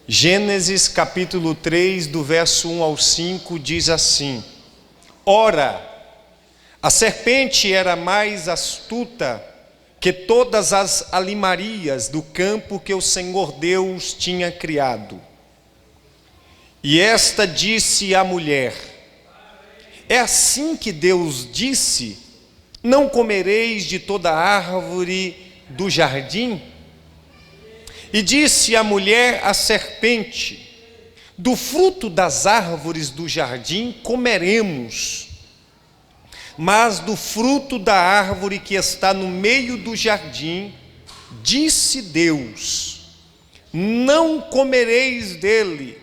Gênesis capítulo 3, do verso 1 ao 5, diz assim: Ora, a serpente era mais astuta que todas as alimarias do campo que o Senhor Deus tinha criado. E esta disse à mulher: É assim que Deus disse: Não comereis de toda árvore do jardim? E disse a mulher à serpente: Do fruto das árvores do jardim comeremos, mas do fruto da árvore que está no meio do jardim, disse Deus: Não comereis dele,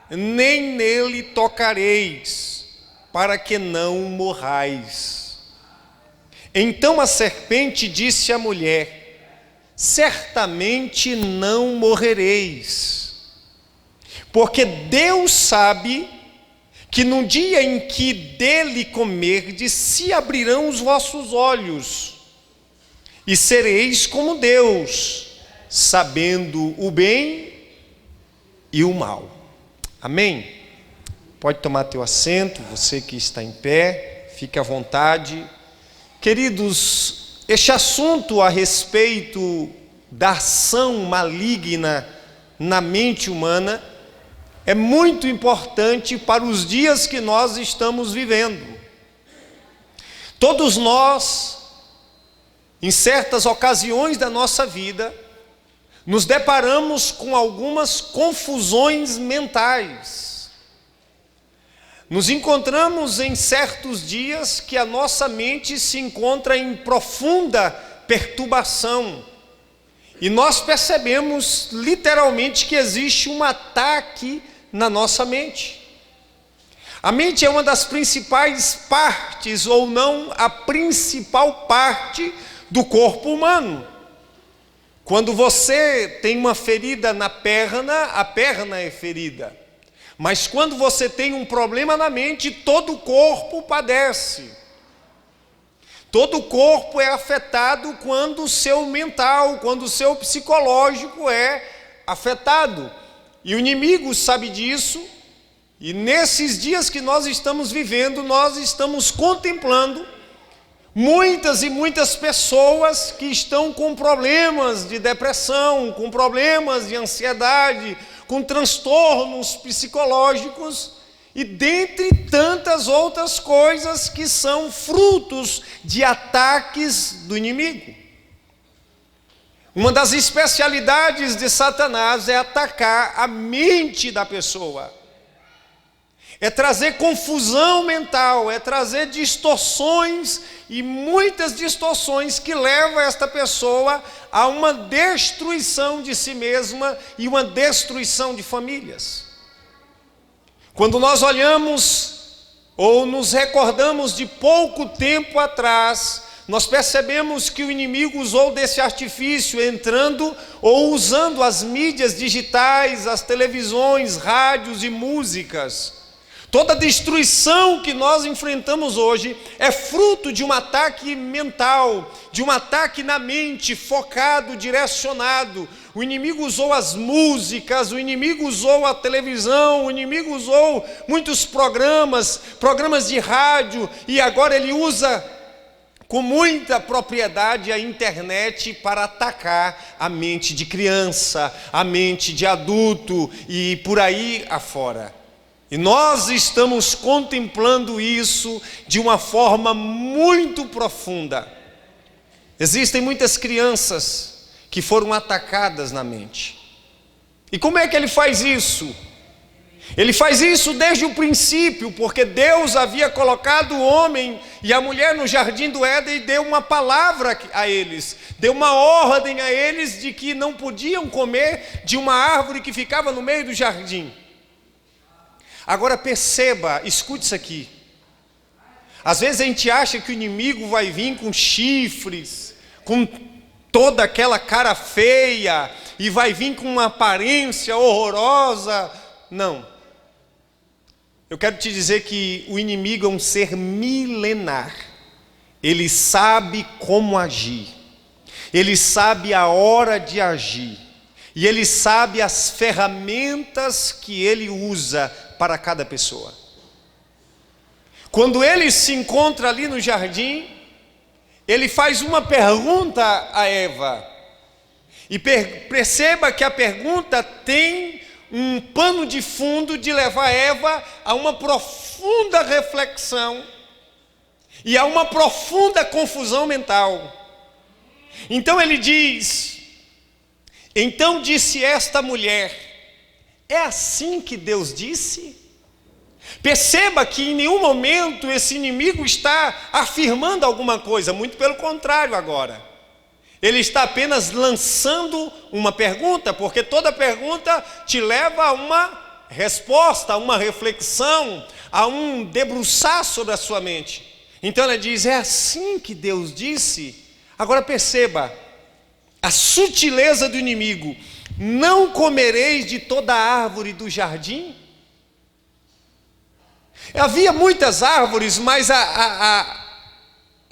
nem nele tocareis, para que não morrais. Então a serpente disse à mulher: Certamente não morrereis, porque Deus sabe que no dia em que dele comerdes, se abrirão os vossos olhos, e sereis como Deus, sabendo o bem e o mal. Amém? Pode tomar teu assento, você que está em pé, fique à vontade. Queridos, este assunto a respeito da ação maligna na mente humana é muito importante para os dias que nós estamos vivendo. Todos nós, em certas ocasiões da nossa vida, nos deparamos com algumas confusões mentais. Nos encontramos em certos dias que a nossa mente se encontra em profunda perturbação. E nós percebemos literalmente que existe um ataque na nossa mente. A mente é uma das principais partes, ou não a principal parte do corpo humano. Quando você tem uma ferida na perna, a perna é ferida. Mas quando você tem um problema na mente, todo o corpo padece. Todo o corpo é afetado quando o seu mental, quando o seu psicológico é afetado. E o inimigo sabe disso, e nesses dias que nós estamos vivendo, nós estamos contemplando muitas e muitas pessoas que estão com problemas de depressão, com problemas de ansiedade, com transtornos psicológicos e dentre tantas outras coisas que são frutos de ataques do inimigo. Uma das especialidades de Satanás é atacar a mente da pessoa, é trazer confusão mental, é trazer distorções e muitas distorções que levam esta pessoa a uma destruição de si mesma e uma destruição de famílias. Quando nós olhamos ou nos recordamos de pouco tempo atrás, nós percebemos que o inimigo usou desse artifício entrando ou usando as mídias digitais, as televisões, rádios e músicas. Toda destruição que nós enfrentamos hoje é fruto de um ataque mental, de um ataque na mente, focado, direcionado. O inimigo usou as músicas, o inimigo usou a televisão, o inimigo usou muitos programas de rádio, e agora ele usa com muita propriedade a internet para atacar a mente de criança, a mente de adulto e por aí afora. E nós estamos contemplando isso de uma forma muito profunda. Existem muitas crianças que foram atacadas na mente. E como é que ele faz isso? Ele faz isso desde o princípio, porque Deus havia colocado o homem e a mulher no jardim do Éden e deu uma palavra a eles, deu uma ordem a eles de que não podiam comer de uma árvore que ficava no meio do jardim. Agora perceba, escute isso aqui. Às vezes a gente acha que o inimigo vai vir com chifres, com toda aquela cara feia, e vai vir com uma aparência horrorosa. Não. Eu quero te dizer que o inimigo é um ser milenar. Ele sabe como agir. Ele sabe a hora de agir. E Ele sabe as ferramentas que Ele usa para cada pessoa. Quando Ele se encontra ali no jardim, Ele faz uma pergunta a Eva. E perceba que a pergunta tem um pano de fundo de levar Eva a uma profunda reflexão e a uma profunda confusão mental. Então ele diz: então disse esta mulher, é assim que Deus disse? Perceba que em nenhum momento esse inimigo está afirmando alguma coisa, muito pelo contrário agora. Ele está apenas lançando uma pergunta, porque toda pergunta te leva a uma resposta, a uma reflexão, a um debruçar sobre a sua mente. Então ela diz: é assim que Deus disse? Agora perceba a sutileza do inimigo. Não comereis de toda árvore do jardim? Havia muitas árvores, mas a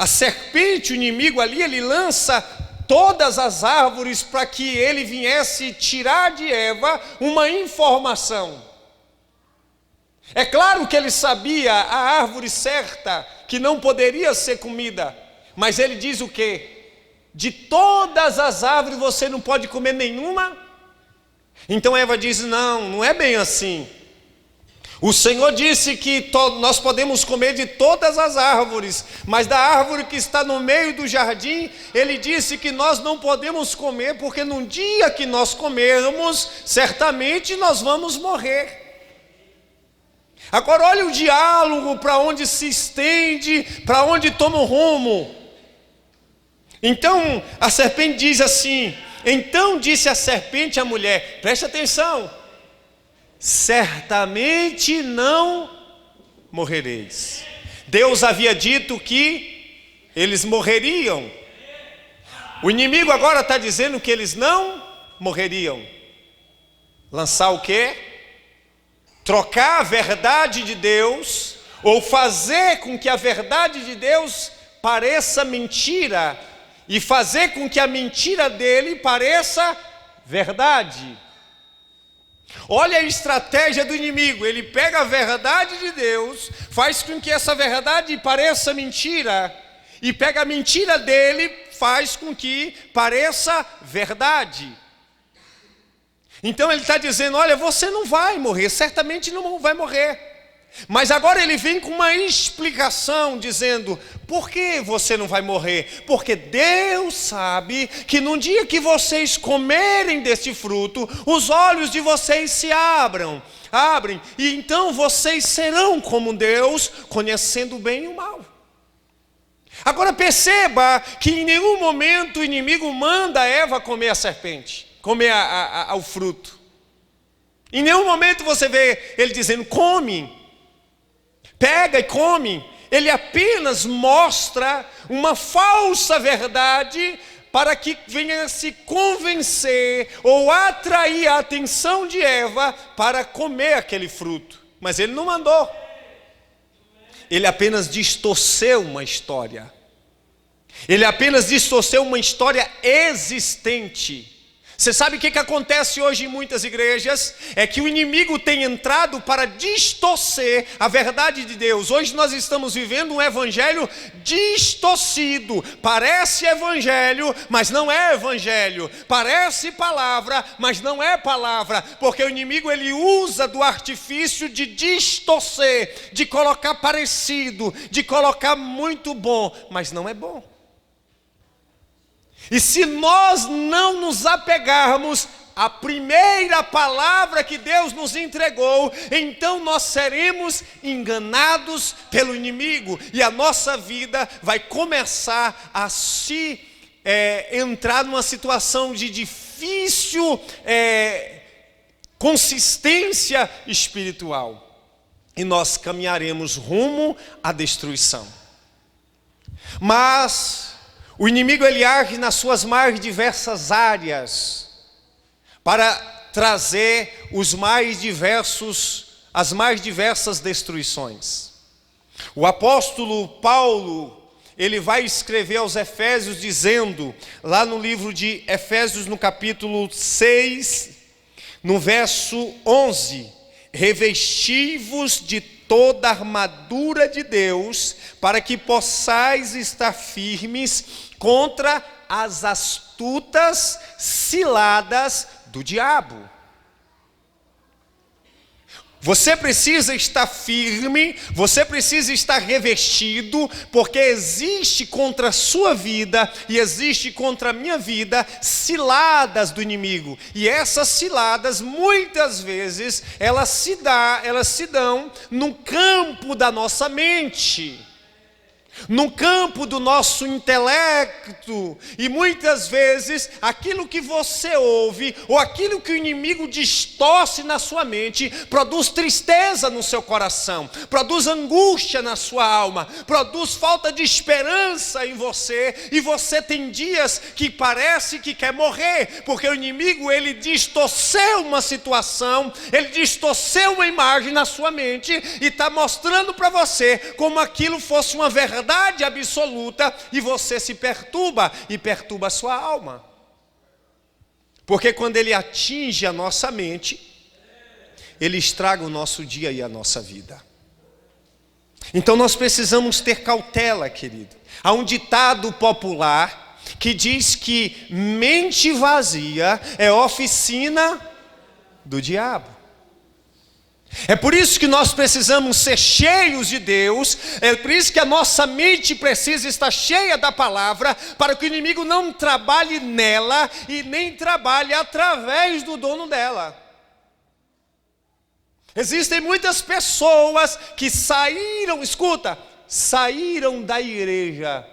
serpente, o inimigo ali, ele lança todas as árvores para que ele viesse tirar de Eva uma informação. É claro que ele sabia a árvore certa, que não poderia ser comida, mas ele diz o quê? De todas as árvores você não pode comer nenhuma? Então Eva diz: não é bem assim. O Senhor disse que nós podemos comer de todas as árvores, mas da árvore que está no meio do jardim, Ele disse que nós não podemos comer, porque no dia que nós comermos, certamente nós vamos morrer. Agora olha o diálogo, para onde se estende, para onde toma o rumo. Então a serpente diz assim: então disse a serpente à mulher, preste atenção, certamente não morrereis. Deus havia dito que eles morreriam. O inimigo agora está dizendo que eles não morreriam. Lançar o quê? Trocar a verdade de Deus, ou fazer com que a verdade de Deus pareça mentira, e fazer com que a mentira dele pareça verdade. Olha a estratégia do inimigo. Ele pega a verdade de Deus, faz com que essa verdade pareça mentira, e pega a mentira dele, faz com que pareça verdade. Então ele está dizendo: olha, você não vai morrer, certamente não vai morrer. Mas agora ele vem com uma explicação dizendo: por que você não vai morrer? Porque Deus sabe que no dia que vocês comerem deste fruto, os olhos de vocês se abrem, e então vocês serão como Deus, conhecendo o bem e o mal. Agora perceba que em nenhum momento o inimigo manda Eva comer a serpente, comer o fruto. Em nenhum momento você vê ele dizendo: come, pega e come. Ele apenas mostra uma falsa verdade para que venha se convencer ou atrair a atenção de Eva para comer aquele fruto. Mas ele não mandou. Ele apenas distorceu uma história. Ele apenas distorceu uma história existente. Você sabe o que acontece hoje em muitas igrejas? É que o inimigo tem entrado para distorcer a verdade de Deus. Hoje nós estamos vivendo um evangelho distorcido. Parece evangelho, mas não é evangelho. Parece palavra, mas não é palavra. Porque o inimigo ele usa do artifício de distorcer, de colocar parecido, de colocar muito bom, mas não é bom. E se nós não nos apegarmos à primeira palavra que Deus nos entregou, então nós seremos enganados pelo inimigo, e a nossa vida vai começar a entrar numa situação de difícil consistência espiritual, e nós caminharemos rumo à destruição. Mas o inimigo ele age nas suas mais diversas áreas para trazer as mais diversas destruições. O apóstolo Paulo, ele vai escrever aos Efésios dizendo, lá no livro de Efésios, no capítulo 6, no verso 11: revesti-vos de toda a armadura de Deus, para que possais estar firmes contra as astutas ciladas do diabo. Você precisa estar firme, você precisa estar revestido, porque existe contra a sua vida e existe contra a minha vida ciladas do inimigo. E essas ciladas, muitas vezes, elas se dão no campo da nossa mente, no campo do nosso intelecto, e muitas vezes aquilo que você ouve, ou aquilo que o inimigo distorce na sua mente, produz tristeza no seu coração, produz angústia na sua alma, produz falta de esperança em você, e você tem dias que parece que quer morrer, porque o inimigo, ele distorceu uma situação, ele distorceu uma imagem na sua mente, e está mostrando para você como aquilo fosse uma verdade absoluta, e você se perturba, e perturba a sua alma. Porque quando ele atinge a nossa mente, ele estraga o nosso dia e a nossa vida. Então nós precisamos ter cautela, querido. Há um ditado popular que diz que mente vazia é oficina do diabo. É por isso que nós precisamos ser cheios de Deus, é por isso que a nossa mente precisa estar cheia da palavra, para que o inimigo não trabalhe nela e nem trabalhe através do dono dela. Existem muitas pessoas que saíram da igreja.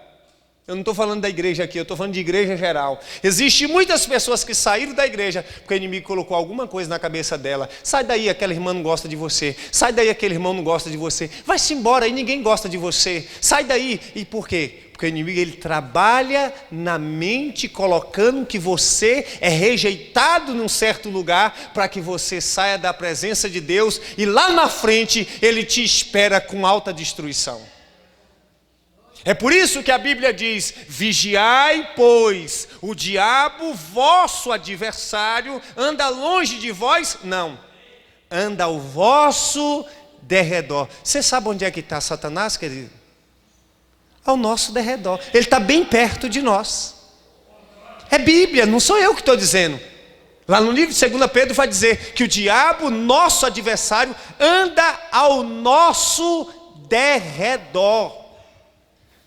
Eu não estou falando da igreja aqui, eu estou falando de igreja geral. Existem muitas pessoas que saíram da igreja porque o inimigo colocou alguma coisa na cabeça dela. Sai daí, aquela irmã não gosta de você. Sai daí, aquele irmão não gosta de você. Vai-se embora, aí ninguém gosta de você. Sai daí. E por quê? Porque o inimigo, ele trabalha na mente, colocando que você é rejeitado num certo lugar, para que você saia da presença de Deus, e lá na frente ele te espera com alta destruição. É por isso que a Bíblia diz: vigiai, pois o diabo, vosso adversário, anda longe de vós? Não, anda ao vosso derredor. Você sabe onde é que está Satanás, querido? Ao nosso derredor. Ele está bem perto de nós. É Bíblia, não sou eu que estou dizendo. Lá no livro de 2 Pedro vai dizer que o diabo, nosso adversário, anda ao nosso derredor.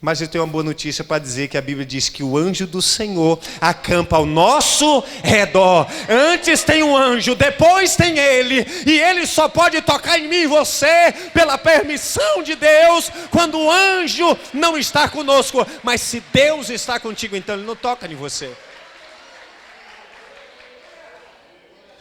Mas eu tenho uma boa notícia para dizer, que a Bíblia diz que o anjo do Senhor acampa ao nosso redor. Antes tem um anjo, depois tem ele, e ele só pode tocar em mim e você pela permissão de Deus, quando o anjo não está conosco. Mas se Deus está contigo, então ele não toca em você.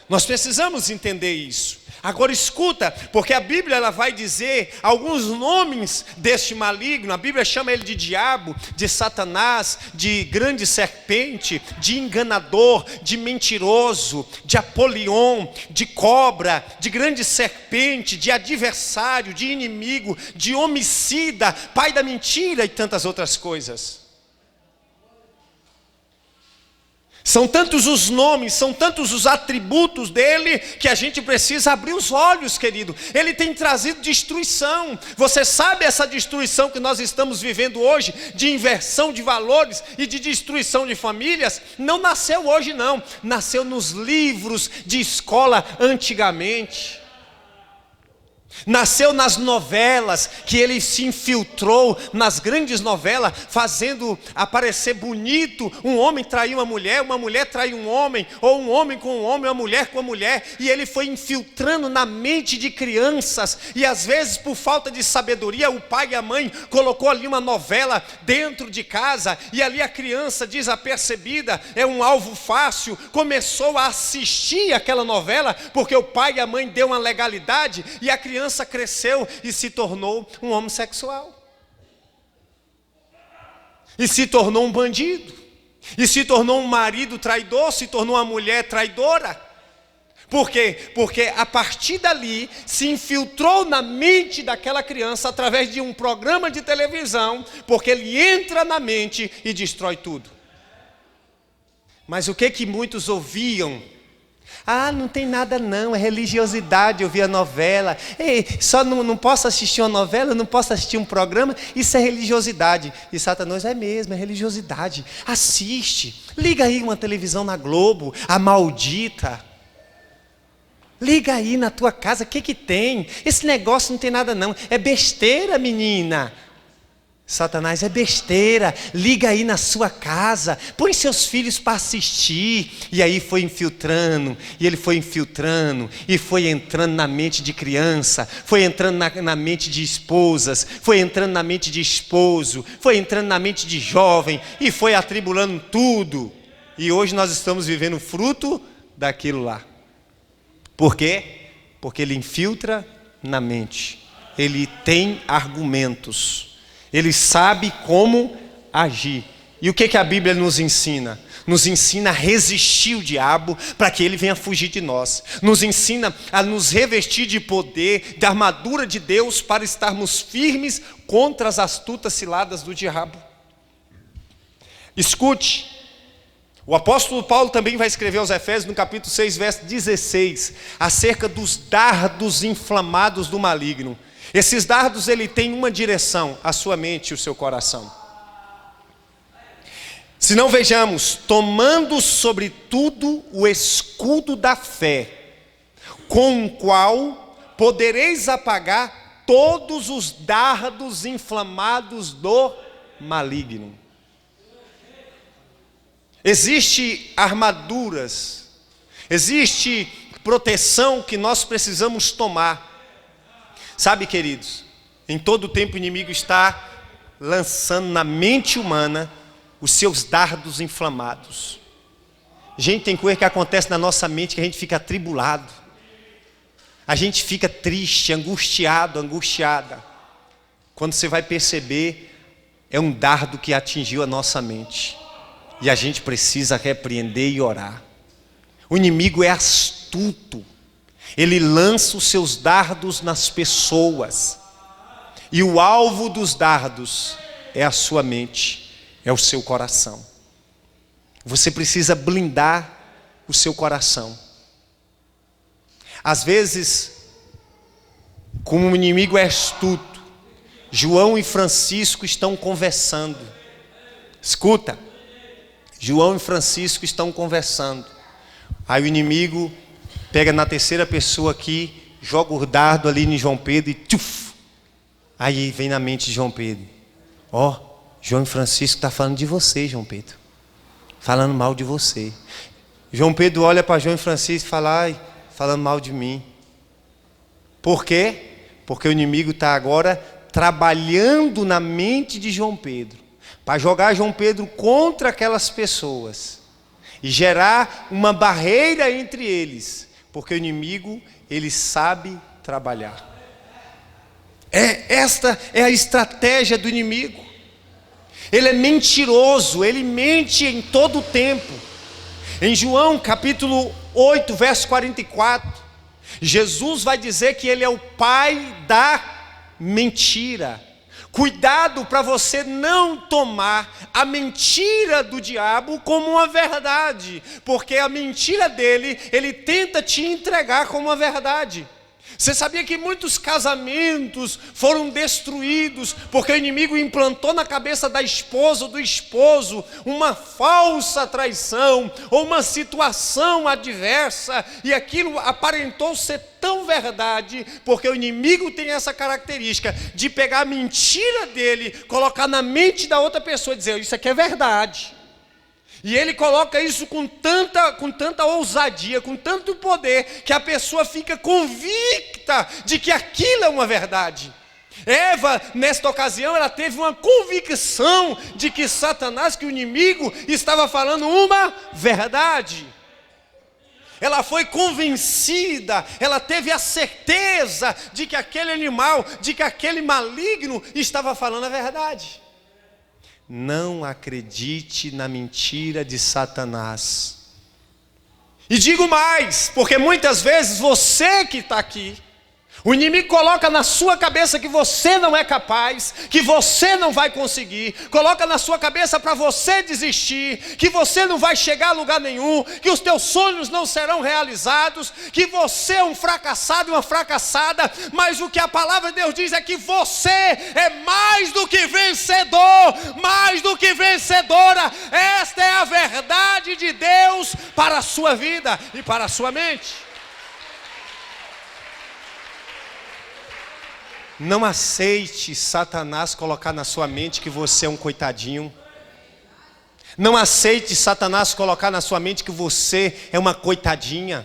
Nós precisamos entender isso. Agora escuta, porque a Bíblia, ela vai dizer alguns nomes deste maligno. A Bíblia chama ele de diabo, de Satanás, de grande serpente, de enganador, de mentiroso, de Apolion, de cobra, de grande serpente, de adversário, de inimigo, de homicida, pai da mentira e tantas outras coisas. São tantos os nomes, são tantos os atributos dele, que a gente precisa abrir os olhos, querido. Ele tem trazido destruição. Você sabe essa destruição que nós estamos vivendo hoje, de inversão de valores e de destruição de famílias? Não nasceu hoje não, nasceu nos livros de escola antigamente. Nasceu nas novelas, que ele se infiltrou nas grandes novelas, fazendo aparecer bonito um homem trair uma mulher trair um homem, ou um homem com um homem, uma mulher com uma mulher, e ele foi infiltrando na mente de crianças, e às vezes por falta de sabedoria, o pai e a mãe colocou ali uma novela dentro de casa, e ali a criança desapercebida, é um alvo fácil, começou a assistir aquela novela, porque o pai e a mãe deu uma legalidade, e a criança cresceu e se tornou um homossexual, e se tornou um bandido, e se tornou um marido traidor, se tornou uma mulher traidora, Por quê? Porque a partir dali se infiltrou na mente daquela criança através de um programa de televisão, porque ele entra na mente e destrói tudo. Mas o que muitos ouviam? Ah, não tem nada não, é religiosidade, eu vi a novela. Ei, só não posso assistir uma novela, não posso assistir um programa, isso é religiosidade. E Satanás, é mesmo, é religiosidade. Assiste, liga aí uma televisão na Globo, a maldita. Liga aí na tua casa, o que tem? Esse negócio não tem nada não, é besteira, menina. Satanás, é besteira, liga aí na sua casa, põe seus filhos para assistir. E aí foi infiltrando, e ele foi infiltrando, e foi entrando na mente de criança, foi entrando na mente de esposas, foi entrando na mente de esposo, foi entrando na mente de jovem, e foi atribulando tudo. E hoje nós estamos vivendo o fruto daquilo lá. Por quê? Porque ele infiltra na mente, ele tem argumentos. Ele sabe como agir. E o que a Bíblia nos ensina? Nos ensina a resistir o diabo para que ele venha fugir de nós. Nos ensina a nos revestir de poder, da armadura de Deus, para estarmos firmes contra as astutas ciladas do diabo. Escute, o apóstolo Paulo também vai escrever aos Efésios, no capítulo 6, verso 16, acerca dos dardos inflamados do maligno. Esses dardos, ele tem uma direção, a sua mente e o seu coração. Se não vejamos, tomando sobretudo o escudo da fé, com o qual podereis apagar todos os dardos inflamados do maligno. Existe armaduras, existe proteção que nós precisamos tomar. Sabe, queridos, em todo o tempo o inimigo está lançando na mente humana os seus dardos inflamados. Gente, tem coisa que acontece na nossa mente que a gente fica atribulado. A gente fica triste, angustiado, angustiada. Quando você vai perceber, é um dardo que atingiu a nossa mente. E a gente precisa repreender e orar. O inimigo é astuto. Ele lança os seus dardos nas pessoas. E o alvo dos dardos é a sua mente, é o seu coração. Você precisa blindar o seu coração. Às vezes, como o inimigo é astuto, João e Francisco estão conversando. Escuta, João e Francisco estão conversando. Aí o inimigo pega na terceira pessoa aqui, joga o dardo ali em João Pedro e tchuf! Aí vem na mente de João Pedro. Ó, João e Francisco está falando de você, João Pedro. Falando mal de você. João Pedro olha para João e Francisco e fala, ai, falando mal de mim. Por quê? Porque o inimigo está agora trabalhando na mente de João Pedro, para jogar João Pedro contra aquelas pessoas e gerar uma barreira entre eles. Porque o inimigo, ele sabe trabalhar. Esta é a estratégia do inimigo. Ele é mentiroso, ele mente em todo o tempo. Em João capítulo 8, verso 44, Jesus vai dizer que ele é o pai da mentira. Cuidado para você não tomar a mentira do diabo como uma verdade, porque a mentira dele, ele tenta te entregar como uma verdade. Você sabia que muitos casamentos foram destruídos porque o inimigo implantou na cabeça da esposa ou do esposo uma falsa traição ou uma situação adversa, e aquilo aparentou ser tão verdade, porque o inimigo tem essa característica de pegar a mentira dele, colocar na mente da outra pessoa e dizer, isso aqui é verdade. E ele coloca isso com tanta ousadia, com tanto poder, que a pessoa fica convicta de que aquilo é uma verdade. Eva, nesta ocasião, ela teve uma convicção de que Satanás, que o inimigo, estava falando uma verdade. Ela foi convencida, ela teve a certeza de que aquele animal, de que aquele maligno estava falando a verdade. Não acredite na mentira de Satanás. E digo mais, porque muitas vezes você que está aqui, o inimigo coloca na sua cabeça que você não é capaz, que você não vai conseguir, coloca na sua cabeça para você desistir, que você não vai chegar a lugar nenhum, que os teus sonhos não serão realizados, que você é um fracassado e uma fracassada, mas o que a palavra de Deus diz é que você é mais do que vencedor, mais do que vencedora. Esta é a verdade de Deus para a sua vida e para a sua mente. Não aceite Satanás colocar na sua mente que você é um coitadinho. Não aceite Satanás colocar na sua mente que você é uma coitadinha.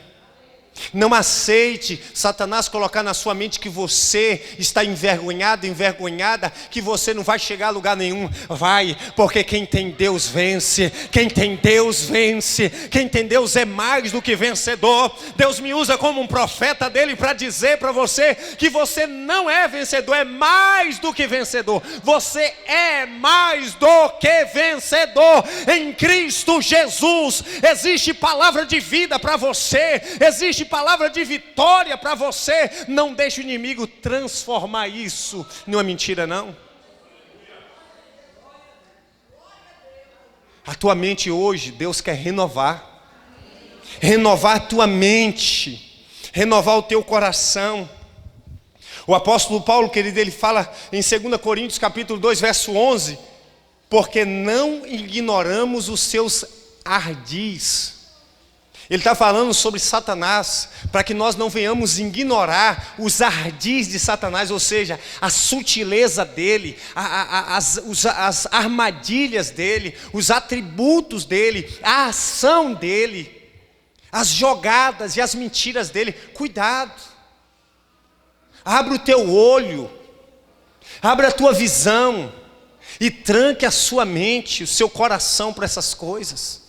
Não aceite Satanás colocar na sua mente que você está envergonhado, envergonhada, que você não vai chegar a lugar nenhum. Vai, porque quem tem Deus vence, quem tem Deus vence, quem tem Deus é mais do que vencedor. Deus me usa como um profeta dele para dizer para você que você não é vencedor, é mais do que vencedor. Você é mais do que vencedor. Em Cristo Jesus existe palavra de vida para você, existe palavra de vitória para você. Não deixe o inimigo transformar isso numa mentira, não. A tua mente hoje, Deus quer renovar a tua mente, renovar o teu coração. O apóstolo Paulo, querido, ele fala em 2 Coríntios capítulo 2, verso 11, porque não ignoramos os seus ardis. Ele está falando sobre Satanás, para que nós não venhamos ignorar os ardis de Satanás, ou seja, a sutileza dele, as armadilhas dele, os atributos dele, a ação dele, as jogadas e as mentiras dele. Cuidado, abre o teu olho, abre a tua visão e tranque a sua mente, o seu coração para essas coisas.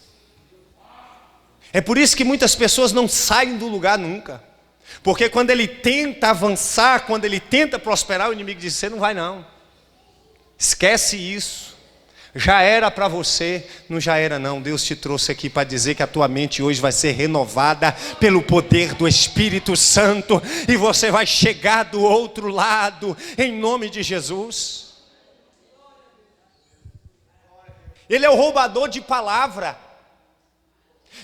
É por isso que muitas pessoas não saem do lugar nunca, porque quando ele tenta avançar, quando ele tenta prosperar, o inimigo diz: você não vai não, esquece isso, já era para você. Não já era não, Deus te trouxe aqui para dizer que a tua mente hoje vai ser renovada pelo poder do Espírito Santo, e você vai chegar do outro lado, em nome de Jesus. Ele é o roubador de palavra.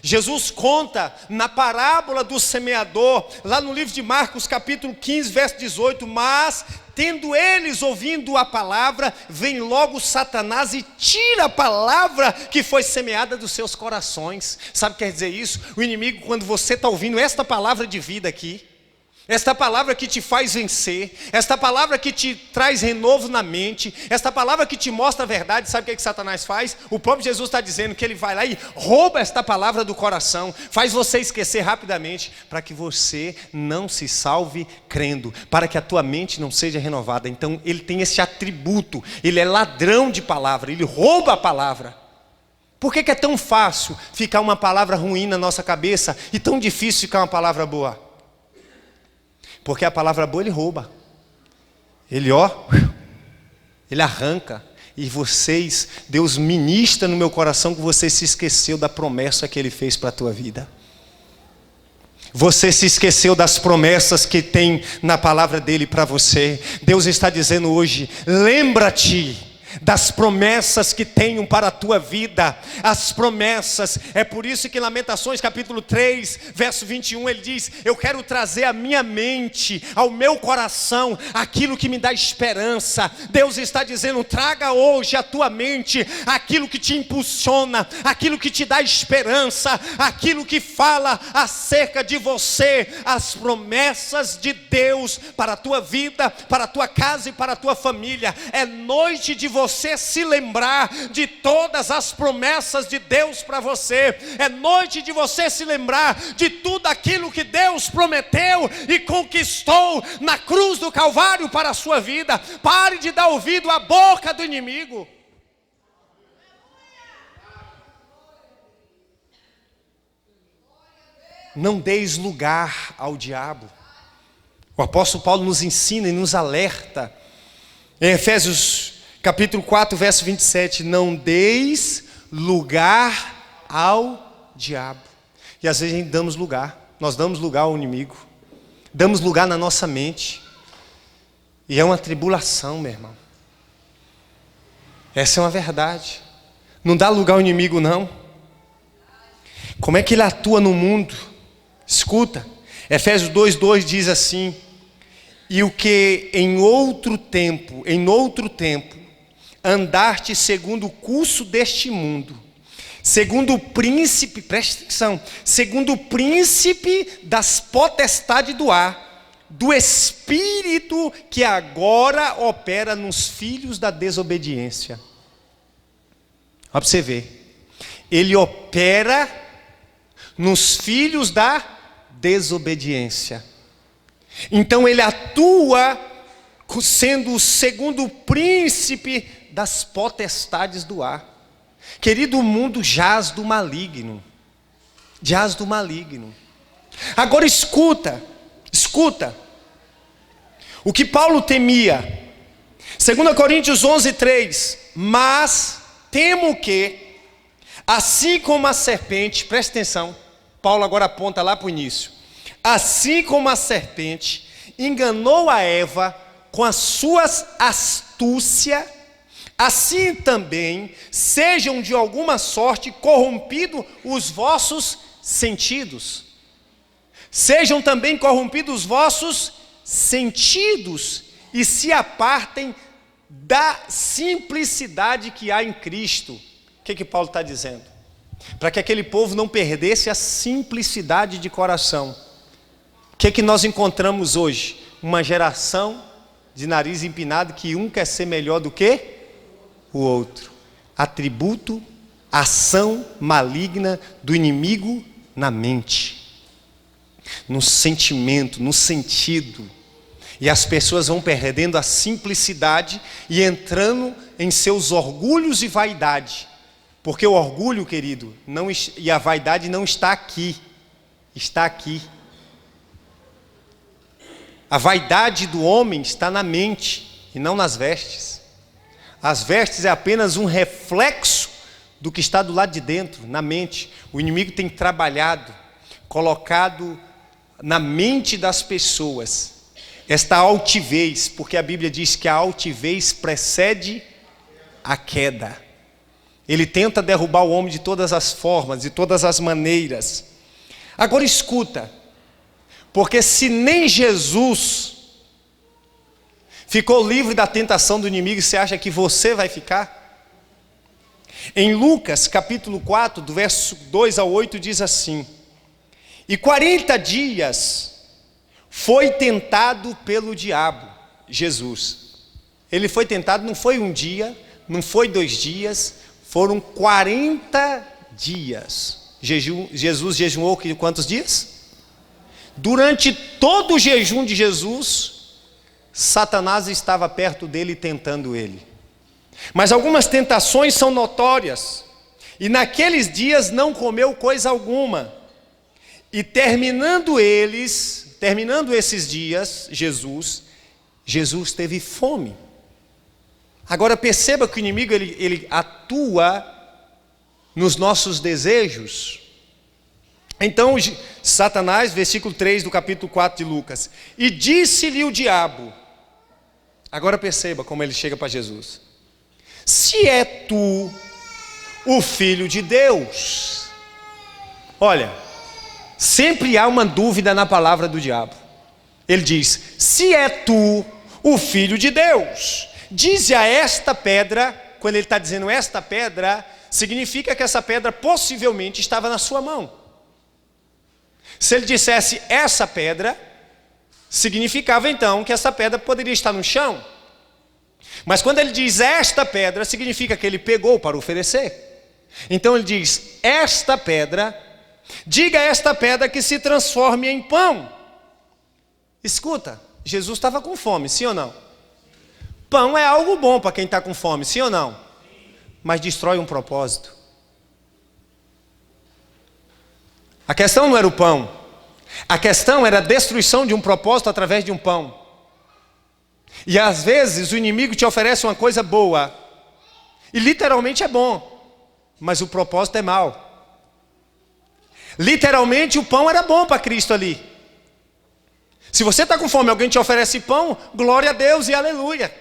Jesus conta na parábola do semeador, lá no livro de Marcos capítulo 15, verso 18, mas tendo eles ouvindo a palavra, vem logo Satanás e tira a palavra que foi semeada dos seus corações. Sabe o que quer dizer isso? O inimigo, quando você está ouvindo esta palavra de vida aqui, esta palavra que te faz vencer, esta palavra que te traz renovo na mente, esta palavra que te mostra a verdade, sabe o que Satanás faz? O próprio Jesus está dizendo que ele vai lá e rouba esta palavra do coração, faz você esquecer rapidamente, para que você não se salve crendo, para que a tua mente não seja renovada. Então ele tem esse atributo, ele é ladrão de palavra, ele rouba a palavra. Por que é tão fácil ficar uma palavra ruim na nossa cabeça e tão difícil ficar uma palavra boa? Porque a palavra boa ele rouba, ele arranca. E vocês, Deus ministra no meu coração que você se esqueceu da promessa que ele fez para a tua vida. Você se esqueceu das promessas que tem na palavra dele para você. Deus está dizendo hoje: lembra-te das promessas que tenho para a tua vida. As promessas, é por isso que em Lamentações capítulo 3, verso 21, ele diz: eu quero trazer à minha mente, ao meu coração, aquilo que me dá esperança. Deus está dizendo: traga hoje à tua mente aquilo que te impulsiona, aquilo que te dá esperança, aquilo que fala acerca de você, as promessas de Deus para a tua vida, para a tua casa e para a tua família. É noite de você se lembrar de todas as promessas de Deus para você. É noite de você se lembrar de tudo aquilo que Deus prometeu e conquistou na cruz do Calvário para a sua vida. Pare de dar ouvido à boca do inimigo. Não deis lugar ao diabo. O apóstolo Paulo nos ensina e nos alerta em Efésios capítulo 4, verso 27, não deis lugar ao diabo. E às vezes a gente damos lugar, nós damos lugar ao inimigo, damos lugar na nossa mente. E é uma tribulação, meu irmão. Essa é uma verdade. Não dá lugar ao inimigo, não. Como é que ele atua no mundo? Escuta, Efésios 2:2 diz assim: e o que em outro tempo, andaste segundo o curso deste mundo, segundo o príncipe, preste atenção, segundo o príncipe das potestades do ar, do espírito que agora opera nos filhos da desobediência. Olha para você ver, ele opera nos filhos da desobediência. Então ele atua sendo o segundo príncipe das potestades do ar. Querido, o mundo jaz do maligno. Jaz do maligno. Agora escuta. O que Paulo temia. 2 Coríntios 11:3. Mas temo que, assim como a serpente, presta atenção, Paulo agora aponta lá para o início. Assim como a serpente enganou a Eva com as suas astúcias, assim também sejam de alguma sorte corrompidos os vossos sentidos. Sejam também corrompidos os vossos sentidos e se apartem da simplicidade que há em Cristo. O que Paulo está dizendo? Para que aquele povo não perdesse a simplicidade de coração. O que nós encontramos hoje? Uma geração de nariz empinado que um quer ser melhor do que o outro. Atributo, ação maligna do inimigo na mente, no sentimento, no sentido. E as pessoas vão perdendo a simplicidade e entrando em seus orgulhos e vaidade. Porque o orgulho, querido, e a vaidade não está aqui, está aqui. A vaidade do homem está na mente e não nas vestes. As vestes é apenas um reflexo do que está do lado de dentro, na mente. O inimigo tem trabalhado, colocado na mente das pessoas esta altivez, porque a Bíblia diz que a altivez precede a queda. Ele tenta derrubar o homem de todas as formas, de todas as maneiras. Agora escuta, porque se nem Jesus ficou livre da tentação do inimigo, você acha que você vai ficar? Em Lucas capítulo 4, do verso 2 ao 8 diz assim: e 40 dias foi tentado pelo diabo, Jesus. Ele foi tentado, não foi um dia, não foi 2 dias, foram 40 dias. Jesus jejuou quantos dias? Durante todo o jejum de Jesus, Satanás estava perto dele tentando ele. Mas algumas tentações são notórias. E naqueles dias não comeu coisa alguma. E terminando esses dias, Jesus teve fome. Agora perceba que o inimigo ele atua nos nossos desejos. Então Satanás, versículo 3 do capítulo 4 de Lucas: e disse-lhe o diabo, agora perceba como ele chega para Jesus: se é tu o filho de Deus. Olha, sempre há uma dúvida na palavra do diabo. Ele diz: se é tu o filho de Deus, dize a esta pedra. Quando ele está dizendo esta pedra, significa que essa pedra possivelmente estava na sua mão. Se ele dissesse essa pedra, significava então que essa pedra poderia estar no chão. Mas quando ele diz esta pedra, significa que ele pegou para oferecer. Então ele diz: esta pedra, diga a esta pedra que se transforme em pão. Escuta, Jesus estava com fome, sim ou não? Pão é algo bom para quem está com fome, sim ou não? Mas destrói um propósito. A questão não era o pão. A questão era a destruição de um propósito através de um pão. E às vezes o inimigo te oferece uma coisa boa. E literalmente é bom. Mas o propósito é mau. Literalmente o pão era bom para Cristo ali. Se você está com fome e alguém te oferece pão, glória a Deus e aleluia.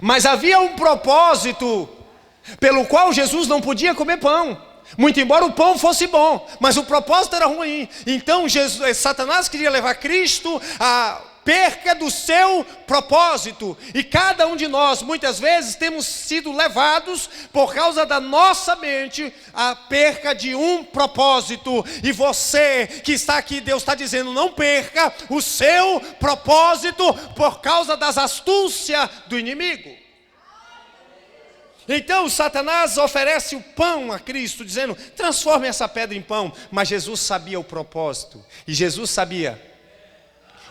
Mas havia um propósito pelo qual Jesus não podia comer pão. Muito embora o pão fosse bom, mas o propósito era ruim. Então Satanás queria levar Cristo à perca do seu propósito. E cada um de nós, muitas vezes, temos sido levados, por causa da nossa mente, à perca de um propósito. E você que está aqui, Deus está dizendo, não perca o seu propósito por causa das astúcias do inimigo. Então Satanás oferece o pão a Cristo, dizendo, transforme essa pedra em pão. Mas Jesus sabia o propósito, e Jesus sabia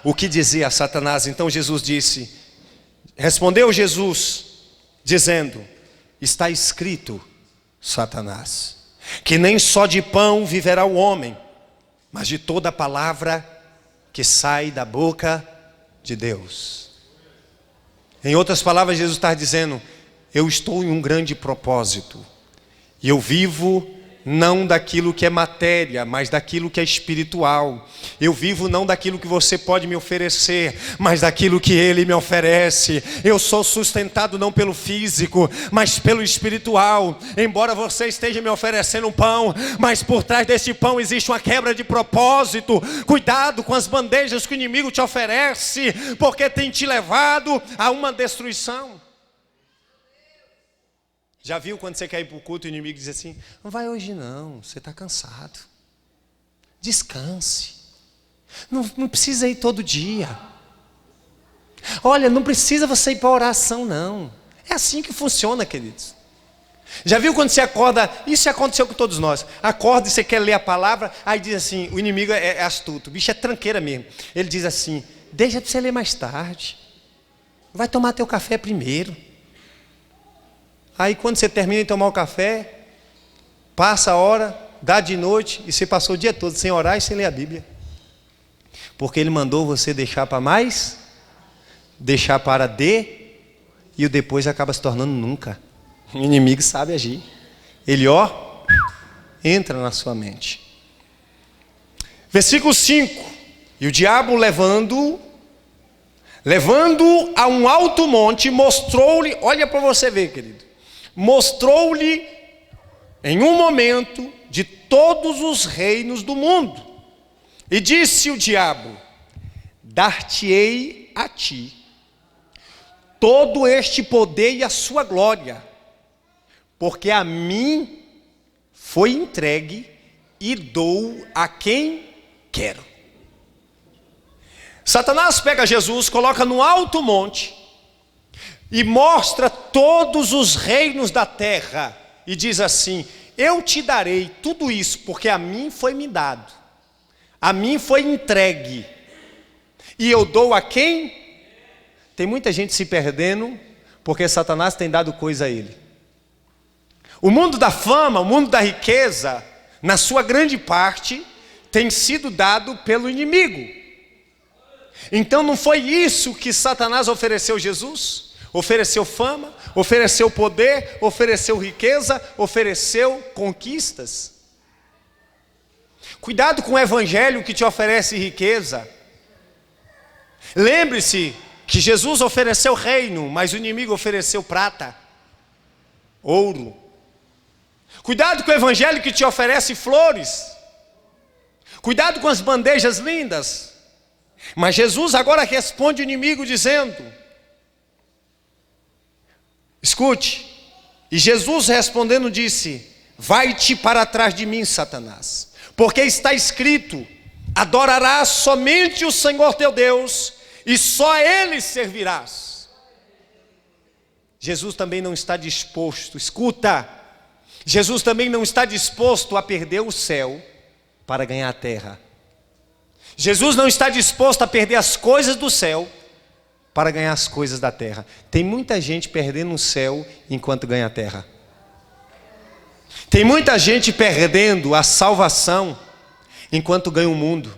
o que dizia a Satanás. Então Jesus disse, respondeu Jesus, dizendo, está escrito, Satanás, que nem só de pão viverá o homem, mas de toda palavra que sai da boca de Deus. Em outras palavras, Jesus está dizendo, eu estou em um grande propósito, e eu vivo não daquilo que é matéria, mas daquilo que é espiritual. Eu vivo não daquilo que você pode me oferecer, mas daquilo que Ele me oferece. Eu sou sustentado não pelo físico, mas pelo espiritual. Embora você esteja me oferecendo um pão, mas por trás desse pão existe uma quebra de propósito. Cuidado com as bandejas que o inimigo te oferece, porque tem te levado a uma destruição. Já viu quando você quer ir para o culto e o inimigo diz assim, não vai hoje não, você está cansado. Descanse. Não precisa ir todo dia. Olha, não precisa você ir para a oração não. É assim que funciona, queridos. Já viu quando você acorda, isso aconteceu com todos nós. Acorda e você quer ler a palavra, aí diz assim, o inimigo é astuto, o bicho é tranqueira mesmo. Ele diz assim, deixa para você ler mais tarde. Vai tomar teu café primeiro. Aí quando você termina de tomar o café, passa a hora, dá de noite, e você passou o dia todo sem orar e sem ler a Bíblia. Porque Ele mandou você deixar para mais, deixar para e o depois acaba se tornando nunca. O inimigo sabe agir. Ele entra na sua mente. Versículo 5. E o diabo levando a um alto monte, mostrou-lhe, olha para você ver, querido. Mostrou-lhe em um momento de todos os reinos do mundo. E disse o diabo, dar-te-ei a ti todo este poder e a sua glória, porque a mim foi entregue e dou a quem quero. Satanás pega Jesus, coloca no alto monte, e mostra todos os reinos da terra, e diz assim, eu te darei tudo isso, porque a mim foi me dado, a mim foi entregue, e eu dou a quem? Tem muita gente se perdendo, porque Satanás tem dado coisa a ele. O mundo da fama, o mundo da riqueza, na sua grande parte, tem sido dado pelo inimigo. Então não foi isso que Satanás ofereceu a Jesus? Ofereceu fama, ofereceu poder, ofereceu riqueza, ofereceu conquistas. Cuidado com o evangelho que te oferece riqueza. Lembre-se que Jesus ofereceu reino, mas o inimigo ofereceu prata, ouro. Cuidado com o evangelho que te oferece flores. Cuidado com as bandejas lindas. Mas Jesus agora responde o inimigo dizendo, escute, e Jesus respondendo disse, vai-te para trás de mim, Satanás, porque está escrito, adorarás somente o Senhor teu Deus, e só a Ele servirás. Jesus também não está disposto, escuta, Jesus também não está disposto a perder o céu para ganhar a terra. Jesus não está disposto a perder as coisas do céu para ganhar as coisas da terra. Tem muita gente perdendo o céu enquanto ganha a terra. Tem muita gente perdendo a salvação enquanto ganha o mundo.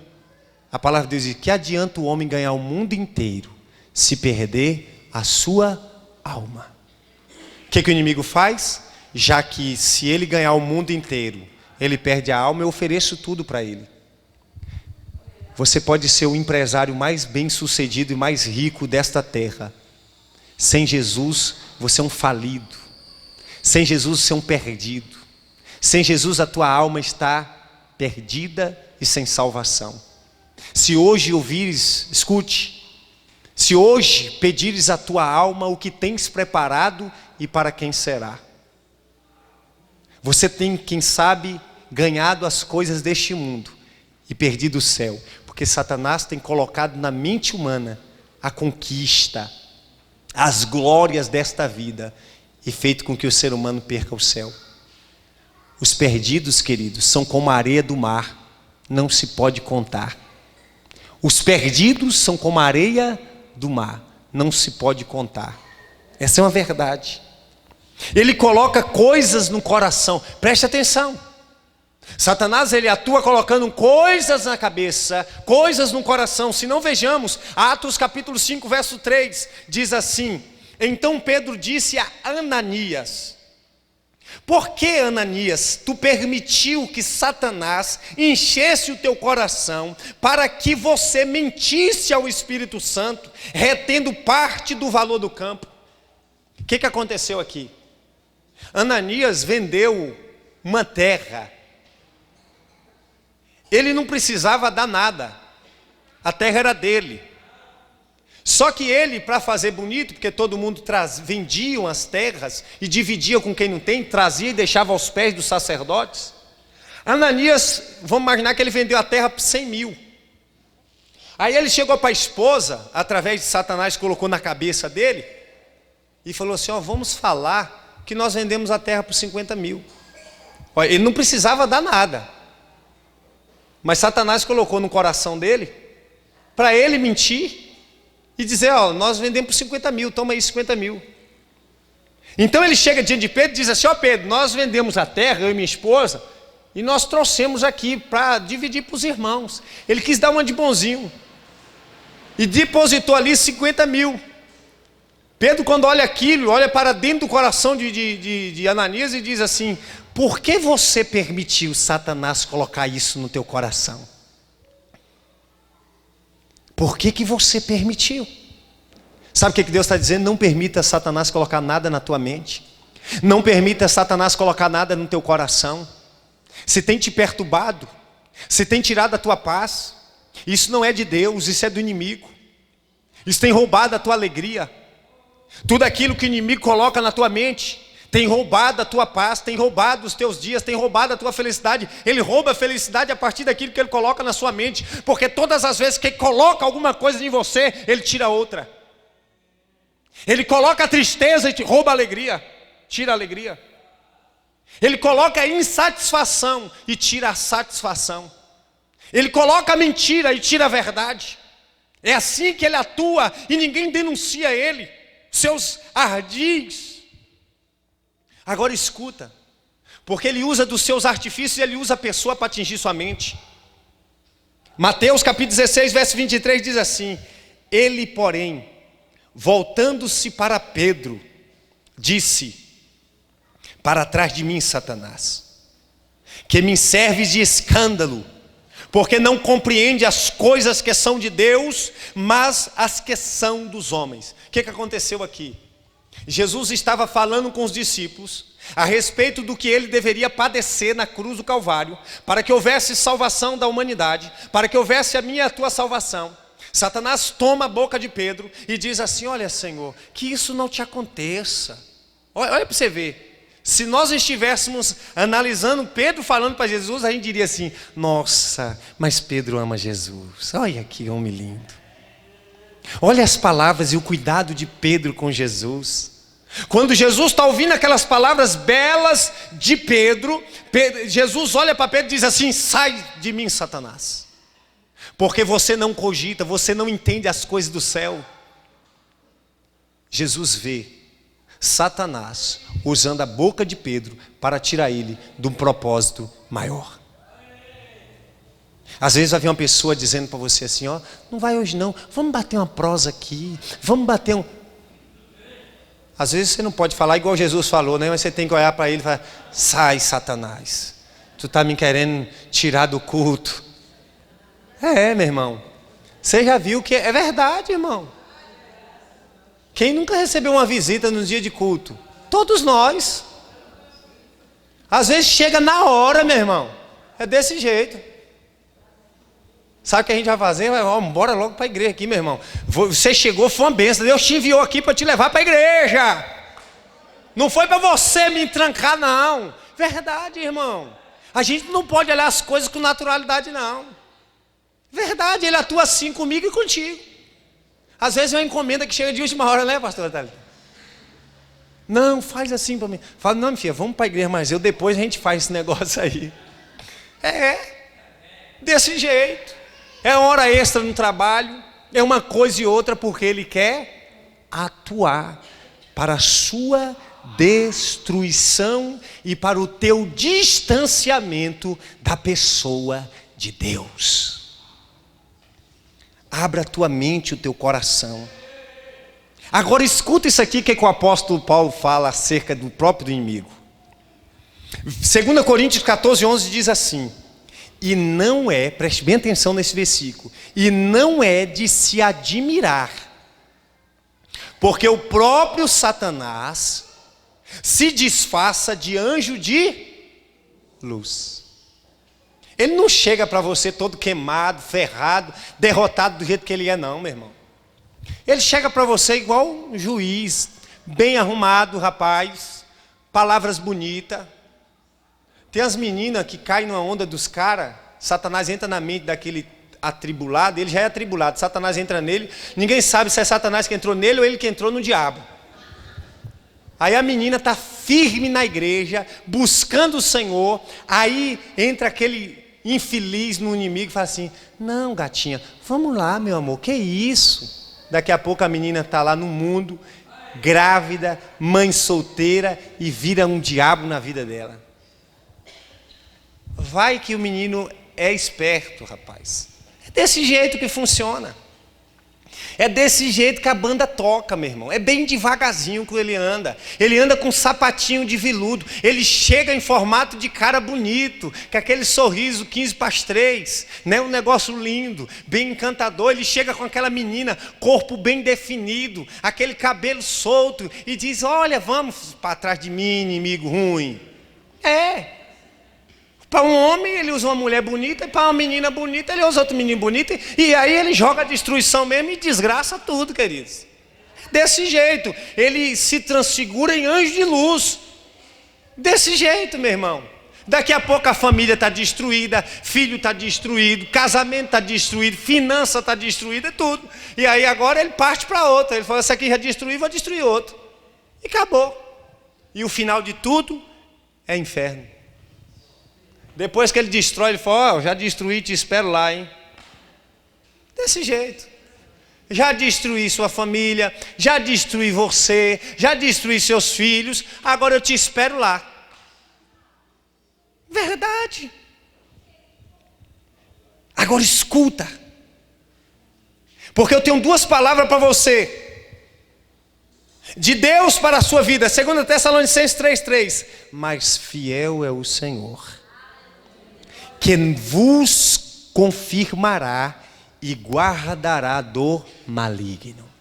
A palavra de Deus diz, que adianta o homem ganhar o mundo inteiro se perder a sua alma? O que o inimigo faz? Já que se ele ganhar o mundo inteiro, ele perde a alma, eu ofereço tudo para ele. Você pode ser o empresário mais bem-sucedido e mais rico desta terra. Sem Jesus, você é um falido. Sem Jesus, você é um perdido. Sem Jesus, a tua alma está perdida e sem salvação. Se hoje ouvires, escute, se hoje pedires a tua alma o que tens preparado e para quem será. Você tem, quem sabe, ganhado as coisas deste mundo e perdido o céu. Porque Satanás tem colocado na mente humana a conquista, as glórias desta vida e feito com que o ser humano perca o céu. Os perdidos, queridos, são como a areia do mar, não se pode contar. Os perdidos são como a areia do mar, não se pode contar. Essa é uma verdade. Ele coloca coisas no coração, preste atenção. Satanás, ele atua colocando coisas na cabeça, coisas no coração. Se não, vejamos, Atos capítulo 5, verso 3, diz assim: então Pedro disse a Ananias: por que, Ananias, tu permitiu que Satanás enchesse o teu coração para que você mentisse ao Espírito Santo, retendo parte do valor do campo? O que aconteceu aqui? Ananias vendeu uma terra. Ele não precisava dar nada, a terra era dele. Só que ele, para fazer bonito, porque todo mundo vendiam as terras e dividia com quem não tem, trazia e deixava aos pés dos sacerdotes. Ananias, vamos imaginar que ele vendeu a terra por 100 mil. Aí ele chegou para a esposa, através de Satanás, colocou na cabeça dele, e falou assim: ó, vamos falar que nós vendemos a terra por 50 mil. Olha, ele não precisava dar nada. Mas Satanás colocou no coração dele, para ele mentir, e dizer: ó, nós vendemos por 50 mil, toma aí 50 mil. Então ele chega diante de Pedro e diz assim: ó Pedro, nós vendemos a terra, eu e minha esposa, e nós trouxemos aqui para dividir para os irmãos. Ele quis dar uma de bonzinho, e depositou ali 50 mil. Pedro, quando olha aquilo, olha para dentro do coração de Ananias e diz assim: por que você permitiu Satanás colocar isso no teu coração? Por que você permitiu? Sabe o que Deus está dizendo? Não permita Satanás colocar nada na tua mente. Não permita Satanás colocar nada no teu coração. Se tem te perturbado, se tem tirado a tua paz, isso não é de Deus, isso é do inimigo. Isso tem roubado a tua alegria. Tudo aquilo que o inimigo coloca na tua mente tem roubado a tua paz, tem roubado os teus dias, tem roubado a tua felicidade. Ele rouba a felicidade a partir daquilo que ele coloca na sua mente, porque todas as vezes que ele coloca alguma coisa em você, ele tira outra. Ele coloca a tristeza e te rouba a alegria, tira a alegria. Ele coloca a insatisfação e tira a satisfação. Ele coloca a mentira e tira a verdade. É assim que ele atua e ninguém denuncia ele, seus ardis. Agora escuta, porque ele usa dos seus artifícios, ele usa a pessoa para atingir sua mente. Mateus capítulo 16, verso 23 diz assim: ele, porém, voltando-se para Pedro, disse: para trás de mim, Satanás, que me serves de escândalo, porque não compreende as coisas que são de Deus, mas as que são dos homens. O que aconteceu aqui? Jesus estava falando com os discípulos a respeito do que ele deveria padecer na cruz do Calvário, para que houvesse salvação da humanidade, para que houvesse a minha e a tua salvação. Satanás toma a boca de Pedro e diz assim: olha, Senhor, que isso não te aconteça. Olha para você ver. Se nós estivéssemos analisando Pedro falando para Jesus, a gente diria assim: nossa, mas Pedro ama Jesus. Olha que homem lindo. Olha as palavras e o cuidado de Pedro com Jesus. Quando Jesus está ouvindo aquelas palavras belas de Pedro, Jesus olha para Pedro e diz assim: sai de mim, Satanás, porque você não cogita, você não entende as coisas do céu. Jesus vê Satanás usando a boca de Pedro para tirar ele de um propósito maior. Às vezes vai vir uma pessoa dizendo para você assim: ó, não vai hoje não, vamos bater uma prosa aqui, vamos bater um... Às vezes você não pode falar igual Jesus falou, né? Mas você tem que olhar para ele e falar: sai, Satanás, tu está me querendo tirar do culto. Meu irmão. Você já viu que é verdade, irmão. Quem nunca recebeu uma visita no dia de culto? Todos nós. Às vezes chega na hora, meu irmão. É desse jeito. Sabe o que a gente vai fazer? Vamos embora logo para a igreja aqui, meu irmão. Você chegou, foi uma bênção. Deus te enviou aqui para te levar para a igreja. Não foi para você me trancar, não. Verdade, irmão. A gente não pode olhar as coisas com naturalidade, não. Verdade, ele atua assim comigo e contigo. Às vezes é uma encomenda que chega de última hora, né, pastor Natália? Não, faz assim para mim. Fala, não, minha filha, vamos para a igreja, mas depois a gente faz esse negócio aí. Desse jeito. É hora extra no trabalho, é uma coisa e outra, porque ele quer atuar para a sua destruição e para o teu distanciamento da pessoa de Deus. Abra a tua mente e o teu coração. Agora escuta isso aqui que o apóstolo Paulo fala acerca do próprio inimigo. 2 Coríntios 14:11 diz assim: e não é, preste bem atenção nesse versículo, e não é de se admirar, porque o próprio Satanás se disfarça de anjo de luz. Ele não chega para você todo queimado, ferrado, derrotado do jeito que ele é, não, meu irmão. Ele chega para você igual um juiz, bem arrumado, rapaz, palavras bonitas. Tem as meninas que caem numa onda dos caras, Satanás entra na mente daquele atribulado, ele já é atribulado, Satanás entra nele, ninguém sabe se é Satanás que entrou nele ou ele que entrou no diabo. Aí a menina está firme na igreja, buscando o Senhor, aí entra aquele infeliz no inimigo e fala assim: não, gatinha, vamos lá, meu amor, que isso? Daqui a pouco a menina está lá no mundo, grávida, mãe solteira, e vira um diabo na vida dela. Vai que o menino é esperto, rapaz. É desse jeito que funciona. É desse jeito que a banda toca, meu irmão. É bem devagarzinho que ele anda. Ele anda com um sapatinho de veludo. Ele chega em formato de cara bonito, com aquele sorriso 15:3, né? Um negócio lindo, bem encantador. Ele chega com aquela menina, corpo bem definido, aquele cabelo solto, e diz: olha, vamos para trás de mim, inimigo ruim. Para um homem ele usa uma mulher bonita, e para uma menina bonita ele usa outro menino bonito, e aí ele joga a destruição mesmo e desgraça tudo, queridos. Desse jeito, ele se transfigura em anjo de luz. Desse jeito, meu irmão. Daqui a pouco a família está destruída, filho está destruído, casamento está destruído, finança está destruída, tudo. E aí agora ele parte para outra. Ele fala: essa aqui já destruiu, vou destruir outro. E acabou. E o final de tudo é inferno. Depois que ele destrói, ele fala: já destruí, te espero lá, hein? Desse jeito. Já destruí sua família, já destruí você, já destruí seus filhos, agora eu te espero lá. Verdade. Agora escuta. Porque eu tenho duas palavras para você. De Deus para a sua vida. 2 Tessalonicenses 3:3. Mas fiel é o Senhor, que vos confirmará e guardará do maligno.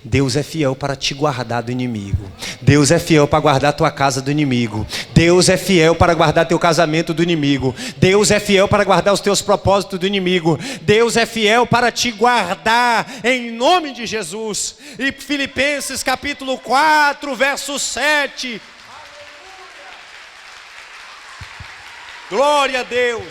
Deus é fiel para te guardar do inimigo. Deus é fiel para guardar tua casa do inimigo. Deus é fiel para guardar teu casamento do inimigo. Deus é fiel para guardar os teus propósitos do inimigo. Deus é fiel para te guardar em nome de Jesus. E Filipenses capítulo 4, verso 7. Glória a Deus.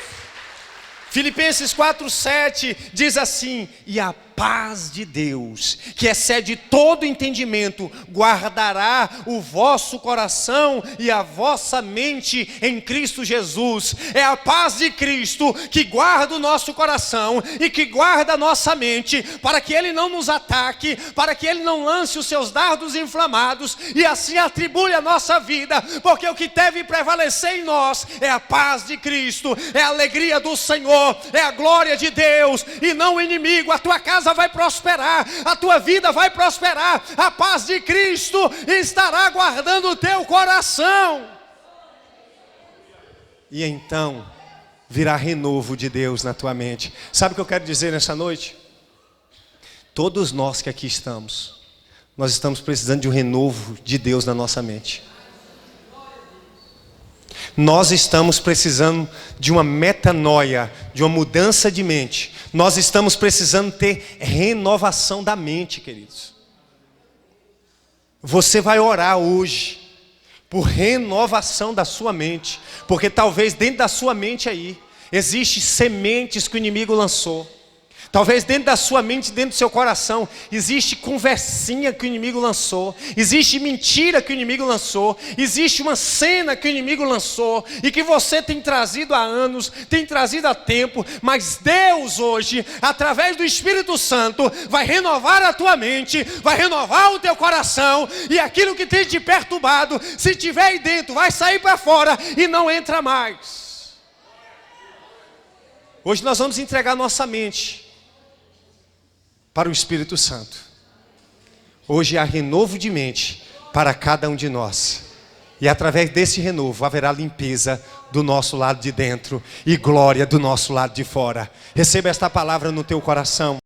Filipenses 4:7 diz assim: e a paz de Deus, que excede todo entendimento, guardará o vosso coração e a vossa mente em Cristo Jesus. É a paz de Cristo que guarda o nosso coração e que guarda a nossa mente, para que Ele não nos ataque, para que Ele não lance os seus dardos inflamados e assim atribule a nossa vida, porque o que deve prevalecer em nós é a paz de Cristo, é a alegria do Senhor, é a glória de Deus e não o inimigo. A tua casa vai prosperar, a tua vida vai prosperar, a paz de Cristo estará guardando o teu coração. E então virá renovo de Deus na tua mente. Sabe o que eu quero dizer nessa noite? Todos nós que aqui estamos, nós estamos precisando de um renovo de Deus na nossa mente. Nós estamos precisando de uma metanoia, de uma mudança de mente. Nós estamos precisando ter renovação da mente, queridos. Você vai orar hoje por renovação da sua mente, porque talvez dentro da sua mente aí existem sementes que o inimigo lançou. Talvez dentro da sua mente, dentro do seu coração, existe conversinha que o inimigo lançou, existe mentira que o inimigo lançou, existe uma cena que o inimigo lançou, e que você tem trazido há anos, tem trazido há tempo, mas Deus hoje, através do Espírito Santo, vai renovar a tua mente, vai renovar o teu coração, e aquilo que tem te perturbado, se tiver aí dentro, vai sair para fora e não entra mais. Hoje nós vamos entregar nossa mente para o Espírito Santo. Hoje há renovo de mente para cada um de nós. E através desse renovo haverá limpeza do nosso lado de dentro e glória do nosso lado de fora. Receba esta palavra no teu coração.